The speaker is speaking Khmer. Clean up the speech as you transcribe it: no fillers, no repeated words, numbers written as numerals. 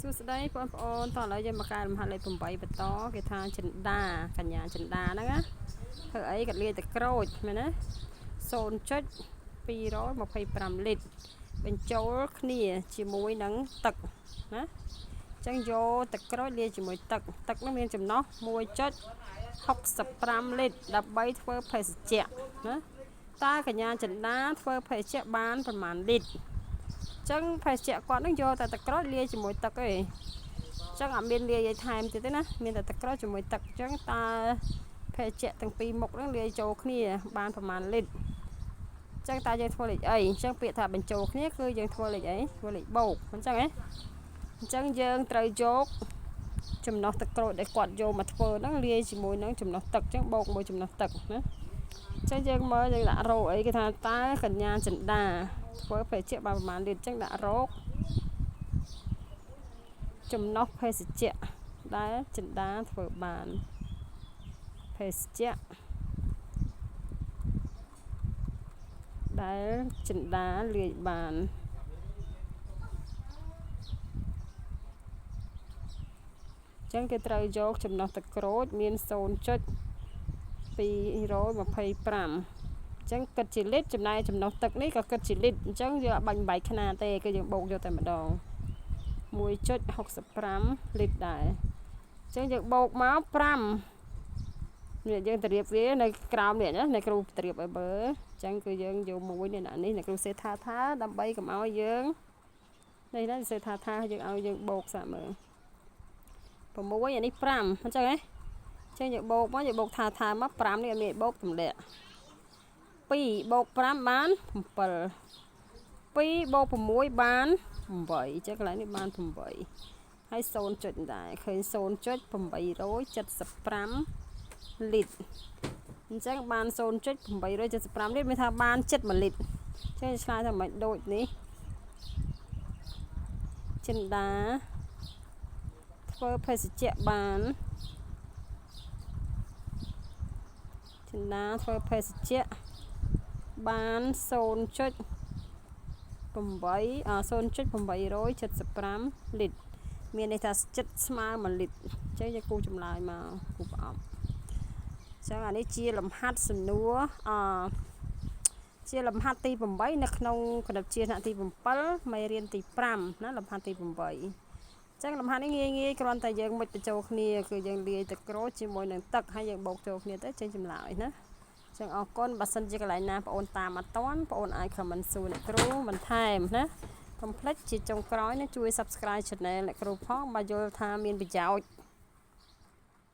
សួស្តីបងប្អូនតោះឥឡូវយើងមកកែលម្អលេខ8បន្តគេថាចិន្តាកញ្ញាចិន្តាហ្នឹងណាធ្វើអីក៏លាយទឹកក្រូចមែនណា 0.225 លីត្របញ្ចូលគ្នាជាមួយនឹងទឹកណាអញ្ចឹងយកទឹកក្រូចលាយជាមួយទឹកហ្នឹងមានចំណុះ 1.65 លីត្រដើម្បីធ្វើភេសជ្ជៈណាតើកញ្ញាចិន្តាធ្វើភេសជ្ជៈបានប្រមាណលីត្រចឹងភេសជ្ជៈគាត់នឹងយកតែទឹកក្រូចលាយជាមួយទឹកទេចឹងអត់មានលាយឲ្យថែមទៀតទេណាមានតែទឹកក្រូចជាមួយទឹកចឹងតើភេសជ្ជៈទាំងពីរមុខហ្នឹងលាយចូលគ្នាបានប្រមាណលីត្រចឹងតើយើងធ្វើលេខអីចឹងពាក្យថាបញ្ចូលគ្នាគឺយើងធ្វើលេខអីធ្វើលេខបូកអញ្ចឹងហ៎អញ្ចឹងយើងត្រូវយកចំណុះទឹកក្រូចដែលគាត់យកមកធ្វើហ្នឹងលាយជាមួយនឹងចំណុះទឹកចឹងបូកមួយចំណុះទឹកណាចឹងយើងមើលយើងដាក់រោអីគេថាតើកញ្ញាចិន្តាធ្វើភេសជ្ជៈបានប្រមាណលីត្រចឹងដាក់រោចំណុះភេសជ្ជៈដែលចិន្តាធ្វើបានភេសជ្ជៈដែលចិន្តាលាយបានចឹងគេត្រូវយកចំណុះទឹកក្រូចមាន 0.225 ចឹងគិតជាលីត្រចំណែកចំណុះទឹកនេះក៏គិតជាលីត្រអញ្ចឹងយកបាញ់បែកខ្នាតទេគឺយើងបូកយកតែម្ដង 1.65 លីត្រដែរអញ្ចឹងយើងបូកមក5នេះយើងត្រៀបវានៅក្រោមនេះណាអ្នកគ្រូត្រៀបឲ្យមើលអញ្ចឹងគឺយើងយកមួយនេះអ្នកគ្រូសេថាដើម្បីកុំឲ្យយើងនេះណាសេថាយើងឲ្យយើងបូកសាកមើល6អានេះ5អញ្ចឹងហ៎អញ្ចឹងយើងបូកមកយើងបូកថាមក5នេះអត់មានបូកទម្លាក់2បូក5បាន7 2បូក6បាន8អញ្ចឹងកន្លែងនេះបាន8ហើយ0ចុចដែរឃើញ 0.875 លីត្រអញ្ចឹងបាន 0.875 លីត្រមានថាបាន7 លីត្រអញ្ចឹងឆ្លើយថាមិនដូចនេះចិន្តាធ្វើភេសជ្ជៈបានចិន្តាធ្វើភេសជ្ជៈបាន 0.875 លីត្រមានន័យថាចិត្តស្មើ1លីត្រអញ្ចឹងយើងគូចម្លើយមកគូប្រអប់អញ្ចឹងអានេះជាលំហាត់សំណួរជាលំហាត់ទី8នៅក្នុងគណិតជាថ្នាក់ទី7មេរៀនទី5ណាលំហាត់ទី8ចឹងលំហាត់នេះងាយគ្រាន់តែយើងមុជបញ្ចូលគ្នាគឺយើងលាយទឹកក្រូចជាមួយនឹងទឹកហើយយើងបូកចូលគ្នាទៅចេញចម្លើយណាចឹងអរគុណបើសិនជាកន្លែងណាបងអូនតាមអត់តាន់បងអូនអាច comment សួរអ្នកគ្រូបន្ថែមណាកុំភ្លេចជាចុងក្រោយណាជួយ subscribe channel អ្នកគ្រូផងបើយល់ថាមានប្រយោជន៍